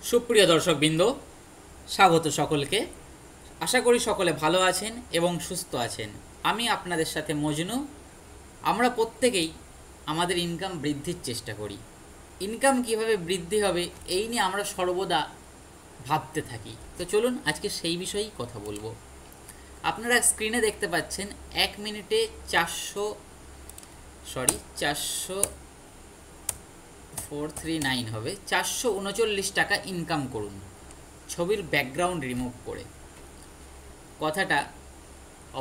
সুপ্রিয় দর্শকবৃন্দ, স্বাগত সকলকে। আশা করি সকলে ভালো আছেন এবং সুস্থ আছেন। আমি আপনাদের সাথে মজনু। আমরা প্রত্যেকেই আমাদের ইনকাম বৃদ্ধির চেষ্টা করি। ইনকাম কিভাবে বৃদ্ধি হবে এই নিয়ে আমরা সর্বদা ভাবতে থাকি। তো চলুন আজকে সেই বিষয়েই কথা বলবো। আপনারা স্ক্রিনে দেখতে পাচ্ছেন 1 মিনিটে 439 হবে 439 টাকা ইনকাম করুন ছবির ব্যাকগ্রাউন্ড রিমুভ করে। কথাটা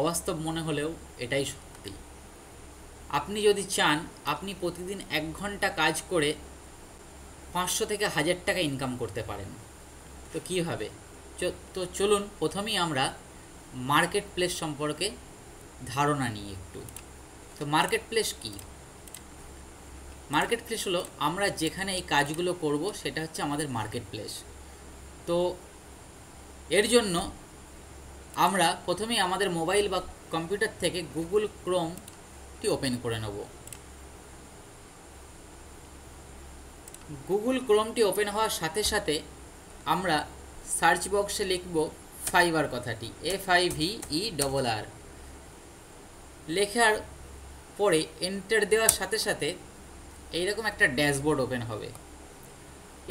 অবাস্তব মনে হলেও এটাই সত্যি। আপনি যদি চান আপনি প্রতিদিন 1 ঘন্টা কাজ করে 500 থেকে 1000 টাকা ইনকাম করতে পারেন। তো কীভাবে? তো চলুন প্রথমেই আমরা মার্কেট প্লেস সম্পর্কে ধারণা নিই একটু। তো মার্কেট প্লেস কী? মার্কেট প্লেস হলো আমরা যেখানে এই কাজগুলো করব সেটা হচ্ছে আমাদের মার্কেট প্লেস। তো এর জন্য আমরা প্রথমেই আমাদের মোবাইল বা কম্পিউটার থেকে গুগল ক্রোমটি ওপেন করে নেব। গুগল ক্রোমটি ওপেন হওয়ার সাথে সাথে আমরা সার্চ বক্সে লিখব ফাইবার কথাটি, FIVERR। লেখার পরে এন্টার দেওয়ার সাথে সাথে এইরকম একটা ড্যাশবোর্ড ওপেন হবে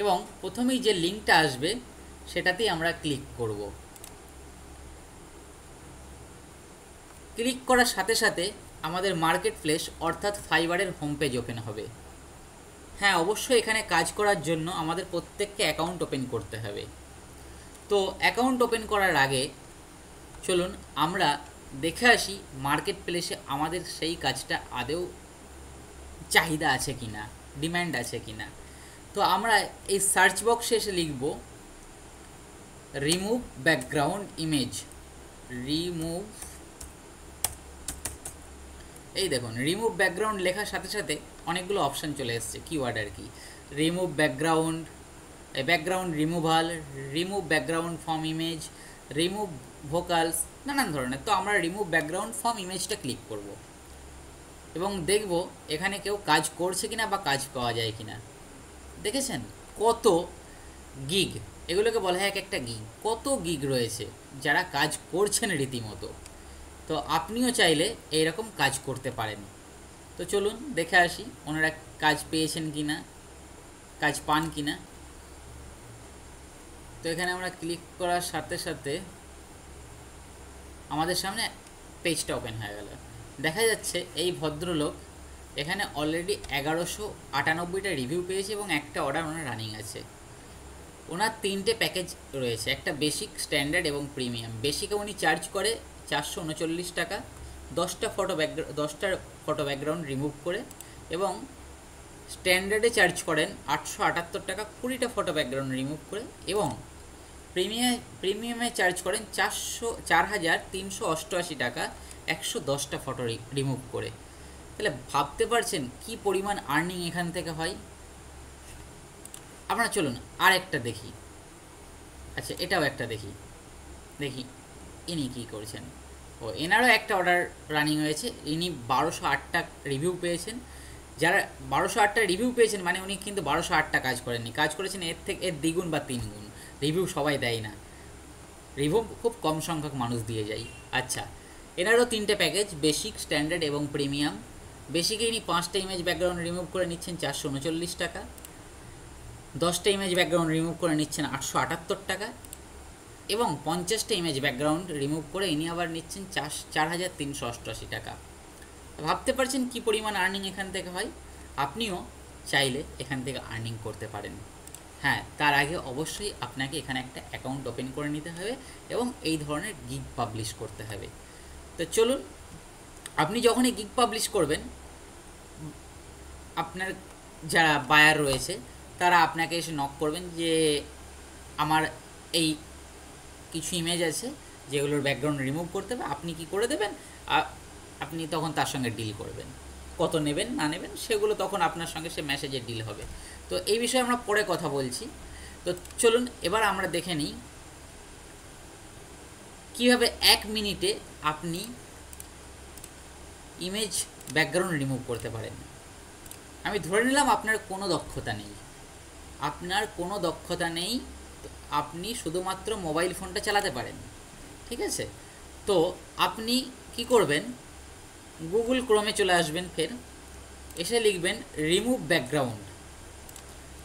এবং প্রথমেই যে লিঙ্কটা আসবে সেটাতেই আমরা ক্লিক করব। ক্লিক করার সাথে সাথে আমাদের মার্কেট প্লেস অর্থাৎ ফাইবারের হোম পেজ ওপেন হবে। হ্যাঁ, অবশ্যই এখানে কাজ করার জন্য আমাদের প্রত্যেককে অ্যাকাউন্ট ওপেন করতে হবে। তো অ্যাকাউন্ট ওপেন করার আগে চলুন আমরা দেখে আসি মার্কেট প্লেসে আমাদের সেই কাজটা আদৌ চাহিদা আছে কিনা, ডিম্যান্ড আছে কিনা। তো আমরা এই সার্চ বক্সে এসে লিখব রিমুভ ব্যাকগ্রাউন্ড ইমেজ। এই দেখুন রিমুভ ব্যাকগ্রাউন্ড লেখার সাথে সাথে অনেকগুলো অপশান চলে এসছে, কিওয়ার্ড আর কি। Remove background, background removal, remove background from image, remove vocals, নানান ধরনের। তো আমরা রিমুভ ব্যাকগ্রাউন্ড ফ্রম ইমেজটা ক্লিক করব এবং দেখব এখানে কেউ কাজ করছে কিনা বা কাজ পাওয়া যায় কিনা। দেখেছেন কত গিগ, এগুলোকে বলা হয় এক একটা গিগ। কত গিগ রয়েছে যারা কাজ করছেন রীতিমতো। তো আপনিও চাইলে এইরকম কাজ করতে পারেন। তো চলুন দেখে আসি ওনারা কাজ পেয়েছেন কিনা, কাজ পান কিনা। তো এখানে আমরা ক্লিক করার সাথে সাথে আমাদের সামনে পেজটা ওপেন হয়ে গেল। দেখা যাচ্ছে এই ভদ্রলোক এখানে অলরেডি 1198টা রিভিউ পেয়েছে এবং একটা অর্ডার ওনার রানিং আছে। ওনার 3টে প্যাকেজ রয়েছে, একটা বেসিক, স্ট্যান্ডার্ড এবং প্রিমিয়াম। বেসিকে উনি চার্জ করে 439 টাকা 10টা ফটো ব্যাকগ্রাউন্ড রিমুভ করে, এবং স্ট্যান্ডার্ডে চার্জ করেন 878 টাকা 20টা ফটো ব্যাকগ্রাউন্ড রিমুভ করে, এবং প্রিমিয়ামে চার্জ করেন 4388 টাকা 110টা ফটো রিমুভ করে। তাহলে ভাবতে পারছেন কি পরিমাণ আর্নিং এখান থেকে হয়। আমরা চলুন আর একটা দেখি। আচ্ছা, এটাও একটা দেখি ইনি কী করছেন। এনারও একটা অর্ডার রানিং হয়েছে। ইনি 1208টা রিভিউ পেয়েছেন। যারা 1208টা রিভিউ পেয়েছেন মানে উনি কিন্তু 1208টা কাজ করেননি, কাজ করেছেন এর দ্বিগুণ বা 3 গুণ। রিভিউ সবাই দেয় না, রিভিউ খুব কম সংখ্যক মানুষ দিয়ে যায়। আচ্ছা, এনারও 3টে প্যাকেজ, বেসিক, স্ট্যান্ডার্ড এবং প্রিমিয়াম। বেসিকে ইনি 5টা ইমেজ ব্যাকগ্রাউন্ড রিমুভ করে নিচ্ছেন 439 টাকা, 10টা ইমেজ ব্যাকগ্রাউন্ড রিমুভ করে নিচ্ছেন 878 টাকা, এবং 50টা ইমেজ ব্যাকগ্রাউন্ড রিমুভ করে ইনি আবার নিচ্ছেন 4388 টাকা। ভাবতে পারছেন কি পরিমাণ আর্নিং এখান থেকে হয়। আপনিও চাইলে এখান থেকে আর্নিং করতে পারেন। হ্যাঁ, তার আগে অবশ্যই আপনাকে এখানে একটা অ্যাকাউন্ট ওপেন করে নিতে হবে এবং এই ধরনের গিগ পাবলিশ করতে হবে। তো চলুন, আপনি যখনই গিগ পাবলিশ করবেন, আপনার যারা বায়ার রয়েছে তারা আপনাকে এসে নক করবেন যে আমার এই কিছু ইমেজ আছে যেগুলোর ব্যাকগ্রাউন্ড রিমুভ করতে হবে, আপনি কি করে দেবেন। আপনি তখন তার সঙ্গে ডিল করবেন, কত নেবেন না নেবেন সেগুলো তখন আপনার সঙ্গে সে মেসেজে ডিল হবে। তো এই বিষয়ে আমরা পরে কথা বলছি। তো চলুন এবার আমরা দেখে নিই কীভাবে 1 মিনিটে আপনি ইমেজ ব্যাকগ্রাউন্ড রিমুভ করতে পারেন। আমি ধরে নিলাম আপনার কোনো দক্ষতা নেই, আপনি শুধুমাত্র মোবাইল ফোনটা চালাতে পারেন। ঠিক আছে, তো আপনি কি করবেন, গুগল ক্রোমে চলে আসবেন, ফের এসে লিখবেন রিমুভ ব্যাকগ্রাউন্ড।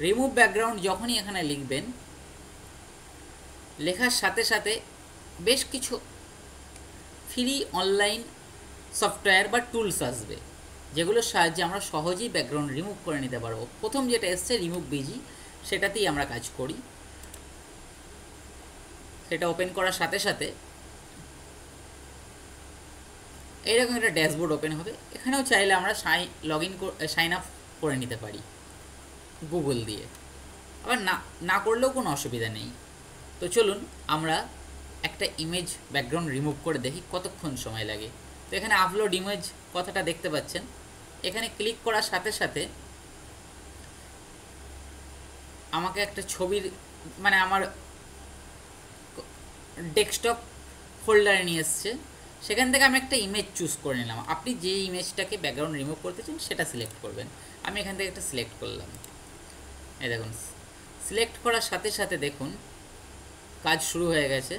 রিমুভ ব্যাকগ্রাউন্ড যখনই এখানে লিখবেন, লেখার সাথে সাথে বেশ কিছু ফ্রি অনলাইন সফটওয়্যার বা টুলস আসবে, যেগুলোর সাহায্যে আমরা সহজেই ব্যাকগ্রাউন্ড রিমুভ করে নিতে পারবো। প্রথম যেটা এসছে রিমুভ বিজি, সেটাতেই আমরা কাজ করি। সেটা ওপেন করার সাথে সাথে এইরকম একটা ড্যাশবোর্ড ওপেন হবে। এখানেও চাইলে আমরা সাইন আপ করে নিতে পারি গুগল দিয়ে, আবার না করলেও কোনো অসুবিধা নেই। তো চলুন আমরা একটা ইমেজ ব্যাকগ্রাউন্ড রিমুভ করে দেখি কতক্ষণ সময় লাগে। তো এখানে আপলোড ইমেজ কথাটা দেখতে পাচ্ছেন, এখানে ক্লিক করার সাথে সাথে আমাকে একটা ছবির মানে আমার ডেস্কটপ ফোল্ডারে নিয়ে এসছে, সেখান থেকে আমি একটা ইমেজ চুজ করে নিলাম। আপনি যে ইমেজটাকে ব্যাকগ্রাউন্ড রিমুভ করতে চান সেটা সিলেক্ট করবেন। আমি এখান থেকে একটা সিলেক্ট করলাম। এই দেখুন, সিলেক্ট করার সাথে সাথে দেখুন কাজ শুরু হয়ে গেছে।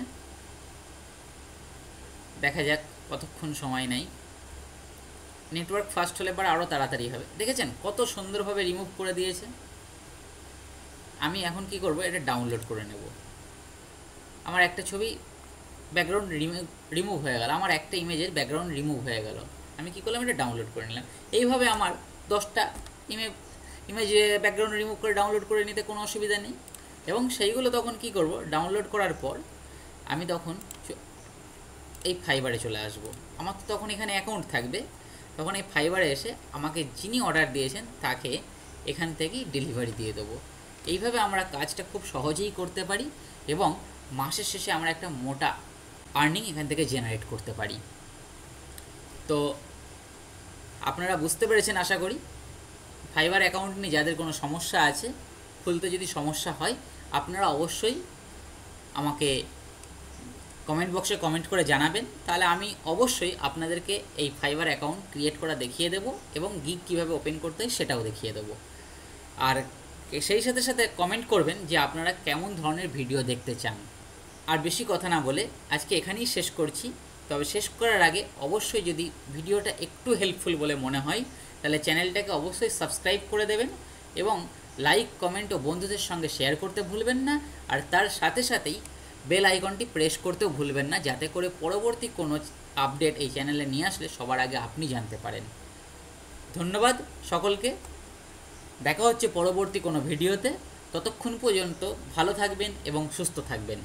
দেখা যাক কতক্ষণ সময় নেই। নেটওয়ার্ক ফাস্ট হলে পর আরও তাড়াতাড়ি হবে। দেখেছেন কত সুন্দরভাবে রিমুভ করে দিয়েছে। আমি এখন কি করব, এটা ডাউনলোড করে নেব। আমার একটা ছবি ব্যাকগ্রাউন্ড রিমুভ হয়ে গেল, আমার একটা ইমেজের ব্যাকগ্রাউন্ড রিমুভ হয়ে গেল। আমি কি করলাম, এটা ডাউনলোড করে নিলাম। এইভাবে আমার 10টা ইমেজ ব্যাকগ্রাউন্ড রিমুভ করে ডাউনলোড করে নিতে কোনো অসুবিধা নেই। এবং সেইগুলো তখন কি করব, ডাউনলোড করার পর আমি তখন এই ফাইবারে চলে আসব। আমার তো তখন এখানে অ্যাকাউন্ট থাকবে, তখন এই ফাইবারে এসে আমাকে যিনি অর্ডার দিয়েছেন তাকে এখান থেকেই ডেলিভারি দিয়ে দেবো। এইভাবে আমরা কাজটা খুব সহজেই করতে পারি এবং মাসের শেষে আমরা একটা মোটা আর্নিং এখান থেকে জেনারেট করতে পারি। তো আপনারা বুঝতে পেরেছেন আশা করি। ফাইবার অ্যাকাউন্ট নিয়ে যাদের কোনো সমস্যা আছে, খুলতে যদি সমস্যা হয়, আপনারা অবশ্যই আমাকে কমেন্ট বক্সে কমেন্ট করে জানাবেন, তাহলে আমি অবশ্যই আপনাদেরকে এই ফাইবার অ্যাকাউন্ট ক্রিয়েট করা দেখিয়ে দেবো এবং গিগ কীভাবে ওপেন করতে হয় সেটাও দেখিয়ে দেবো। আর সেই সাথে সাথে কমেন্ট করবেন যে আপনারা কেমন ধরনের ভিডিও দেখতে চান। আর বেশি কথা না বলে আজকে এখানেই শেষ করছি। তবে শেষ করার আগে অবশ্যই যদি ভিডিওটা একটু হেল্পফুল বলে মনে হয়, তাহলে চ্যানেলটাকে অবশ্যই সাবস্ক্রাইব করে দেবেন এবং লাইক, কমেন্ট ও বন্ধুদের সঙ্গে শেয়ার করতে ভুলবেন না। আর তার সাথে সাথেই বেল আইকনটি প্রেস করতেও ভুলবেন না, যাতে করে পরবর্তী কোনো আপডেট এই চ্যানেলে নিয়ে আসলে সবার আগে আপনি জানতে পারেন। ধন্যবাদ সকলকে। দেখা হচ্ছে পরবর্তী কোনো ভিডিওতে। ততক্ষণ পর্যন্ত ভালো থাকবেন এবং সুস্থ থাকবেন।